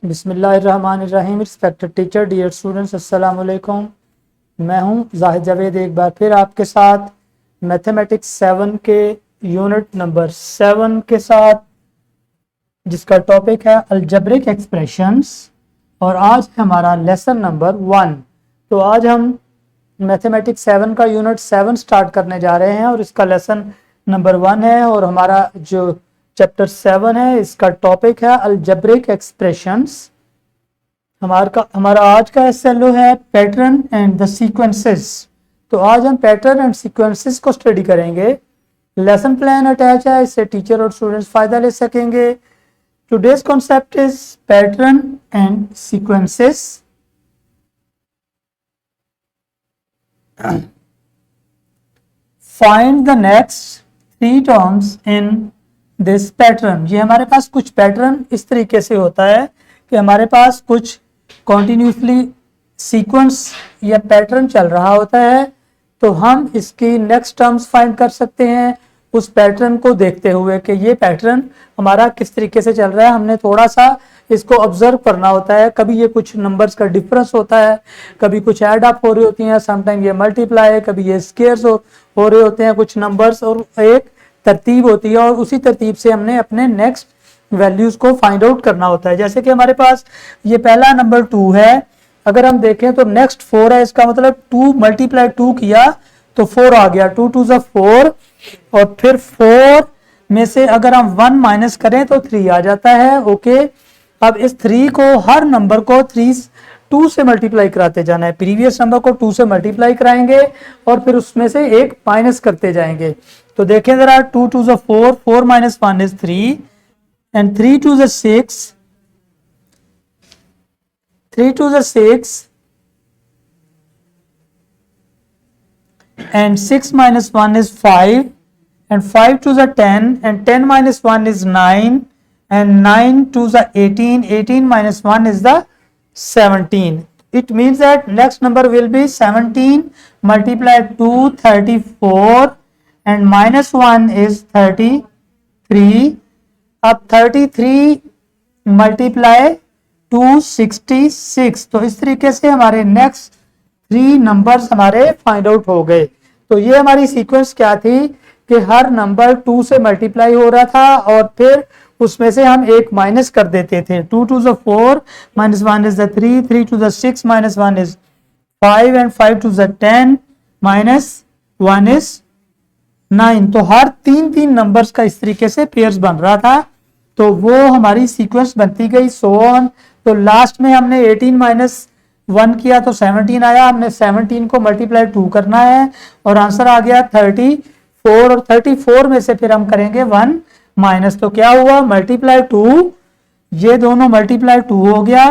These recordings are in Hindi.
बिस्मिल्लाहिर्रहमानिर्रहीम। रिस्पेक्टेड टीचर, डियर स्टूडेंट्स, अस्सलाम वालेकुम। मैं हूं जाहिद जावेद, एक बार फिर आपके साथ मैथमेटिक्स 7 के यूनिट नंबर 7 के साथ, जिसका टॉपिक है अलजेब्रिक एक्सप्रेशंस, और आज हमारा लेसन नंबर 1। तो आज हम मैथमेटिक्स 7 का यूनिट 7 स्टार्ट करने जा रहे हैं और इसका लेसन नंबर 1 है। और हमारा जो चैप्टर 7 है, इसका टॉपिक है अलजेब्रिक एक्सप्रेशंस। हमारा आज का एसएलओ है पैटर्न एंड द सीक्वेंसेस। तो आज हम पैटर्न एंड सीक्वेंसेस को स्टडी करेंगे। लेसन प्लान अटैच है, इससे टीचर और स्टूडेंट्स फायदा ले सकेंगे। Today's concept is pattern and sequences. Find the next 3 terms in this pattern. ये हमारे पास कुछ पैटर्न इस तरीके से होता है कि हमारे पास कुछ कॉन्टिन्यूसली सीक्वेंस या पैटर्न चल रहा होता है, तो हम इसकी नेक्स्ट टर्म्स फाइंड कर सकते हैं उस पैटर्न को देखते हुए कि ये पैटर्न हमारा किस तरीके से चल रहा है। हमने थोड़ा सा इसको ऑब्जर्व करना होता है। कभी ये कुछ नंबर्स का डिफरेंस होता है, कभी कुछ ऐड अप हो रही होती हैं, समटाइम ये मल्टीप्लाई, कभी ये स्केयर्स हो रहे होते हैं कुछ नंबर्स, और एक तरतीब होती है और उसी तरतीब से हमने अपने नेक्स्ट वैल्यूज को फाइंड आउट करना होता है। जैसे कि हमारे पास ये पहला नंबर 2 है, अगर हम देखें तो नेक्स्ट 4 है, इसका मतलब 2 मल्टीप्लाई 2 किया तो 4 आ गया, 2 2 4, और फिर 4 में से अगर हम 1 माइनस करें तो 3 आ जाता है। ओके, अब इस 3 को हर नंबर को 2 से मल्टीप्लाई कराते जाना है। प्रीवियस नंबर को 2 से मल्टीप्लाई कराएंगे और फिर उसमें से एक माइनस करते जाएंगे। तो देखें जरा, 2 2 4, 4 minus 1 is 3, and 3 2 6, 3 2 6, and 6 minus 1 is 5, and 5 2 10, and 10 minus 1 is 9, and 9 2 18, 18 minus 1 is the 17. It means that next number will be 17 multiplied 2, 34, and minus 1 is 33. अब 33 मल्टीप्लाई 2, 66। तो इस तरीके से हमारे नेक्स्ट 3 नंबर्स हमारे फाइंड आउट हो गए। तो ये हमारी सीक्वेंस क्या थी कि हर नंबर 2 से मल्टीप्लाई हो रहा था और फिर उसमें से हम एक माइनस कर देते थे। 2 2 4 minus 1 is the 3, 3 2 6 minus 1 is 5, and 5 2 10 minus 1 is 9। तो हर 3 नंबर्स का इस तरीके से पेयर्स बन रहा था, तो वो हमारी सीक्वेंस बनती गई सो ऑन। तो लास्ट में हमने 18 माइनस 1 किया तो 17 आया। हमने 17 को मल्टीप्लाई 2 करना है और आंसर आ गया 34, और 34 में से फिर हम करेंगे 1 माइनस। तो क्या हुआ, मल्टीप्लाई 2, ये दोनों मल्टीप्लाई 2 हो गया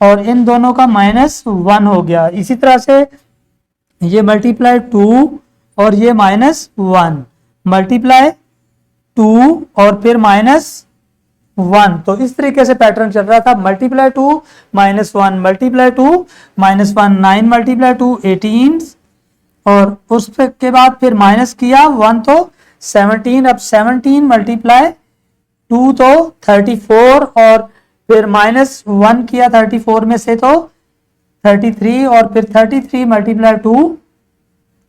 और इन दोनों का माइनस 1 हो गया। इसी तरह से ये मल्टीप्लाई 2 और ये माइनस 1, मल्टीप्लाई 2 और फिर माइनस 1। तो इस तरीके से पैटर्न चल रहा था, multiply 2 minus 1, multiply 2 minus 1, 9 multiply 2 18, और उसके बाद फिर माइनस किया 1 तो 17। अब 17 मल्टीप्लाई 2 तो 34, और फिर माइनस 1 किया 34 में से तो 33, और फिर 33 मल्टीप्लाई 2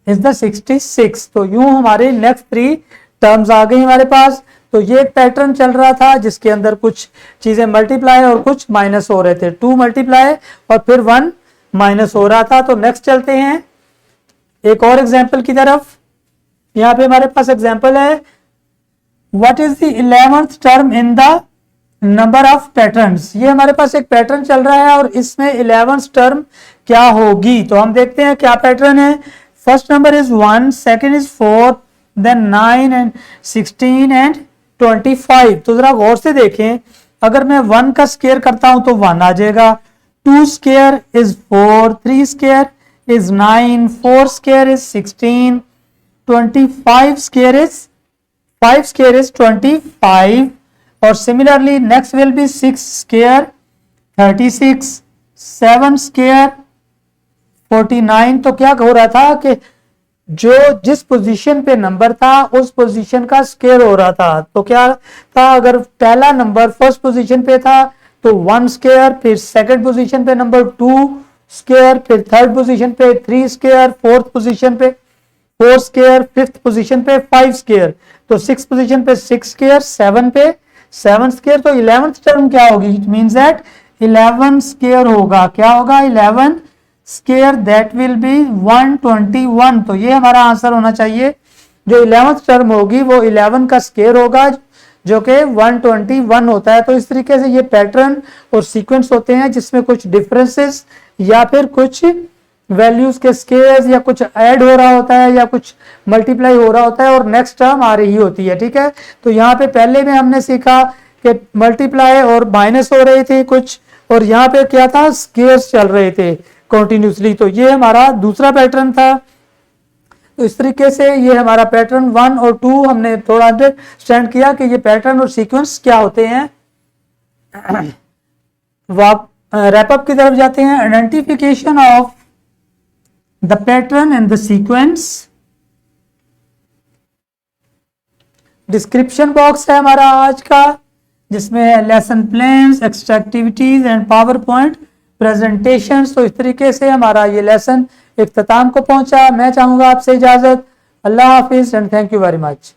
इज द 66। तो यूं हमारे नेक्स्ट 3 टर्म्स आ गई हमारे पास। तो ये एक पैटर्न चल रहा था जिसके अंदर कुछ चीजें मल्टीप्लाई और कुछ माइनस हो रहे थे। 2 मल्टीप्लाई और फिर 1 माइनस हो रहा था। तो नेक्स्ट चलते हैं एक और एग्जाम्पल की तरफ। यहाँ पे हमारे पास एग्जाम्पल है, what is the 11th term in the number of patterns. ये हमारे पास एक पैटर्न चल रहा है और इसमें 11th टर्म क्या होगी। तो हम देखते हैं क्या पैटर्न है। First number is 1, second is 4, then 9 and 16 and 25। तो जरा गौर से देखें, अगर मैं 1 का स्केयर करता हूं तो 1 आ जाएगा, 2 square is 4, 3 square is 9, 4 square is 16, 25 square is 5 square is 25, और similarly next will be 6 square 36, 7 square 49। तो क्या हो रहा था कि जो जिस पोजीशन पे नंबर था उस पोजीशन का स्केयर हो रहा था। तो क्या था, अगर पहला नंबर फर्स्ट पोजीशन पे था तो 1 स्क्वायर, फिर सेकंड पोजीशन पे नंबर 2 स्क्वायर, फिर थर्ड पोजीशन पे 3 स्क्वायर, फोर्थ पोजीशन पे 4 स्क्वायर, फिफ्थ पोजीशन पे 5 स्क्वायर, तो 6 पोजीशन पे 6 स्क्वायर, 7 पे 7 स्क्वायर, तो 11th टर्म क्या होगी? इट मींस दैट 11 स्क्वायर होगा। क्या होगा? 11 स्क्वायर, दैट विल बी 121। तो ये हमारा आंसर होना चाहिए। जो 11th टर्म होगी वो 11 का स्क्वायर होगा, जो कि 121 होता है। तो इस तरीके से ये पैटर्न और सीक्वेंस होते हैं जिसमें कुछ डिफरेंसेस या फिर कुछ वैल्यूज के स्केयर्स या कुछ ऐड हो रहा होता है या कुछ मल्टीप्लाई हो रहा होता है और नेक्स्ट टर्म आ रही होती है। ठीक है, तो यहाँ पे पहले में हमने सीखा कि मल्टीप्लाई और माइनस हो रहे थे कुछ, और यहाँ पे क्या था? स्केयर्स चल रहे थे कंटिन्यूसली। तो ये हमारा दूसरा पैटर्न था। तो इस तरीके से ये हमारा पैटर्न 1 और 2 हमने थोड़ा अंडरस्टैंड किया कि ये पैटर्न और सीक्वेंस क्या होते हैं। रैप अप की तरफ जाते हैं। Identification of the pattern and the sequence. Description box है हमारा आज का, जिसमें है lesson plans, extra activities and power point presentation. तो इस तरीके से हमारा ये लेसन इख्तिताम को पहुंचा। मैं चाहूंगा आपसे इजाजत। अल्लाह हाफिज and thank you very much.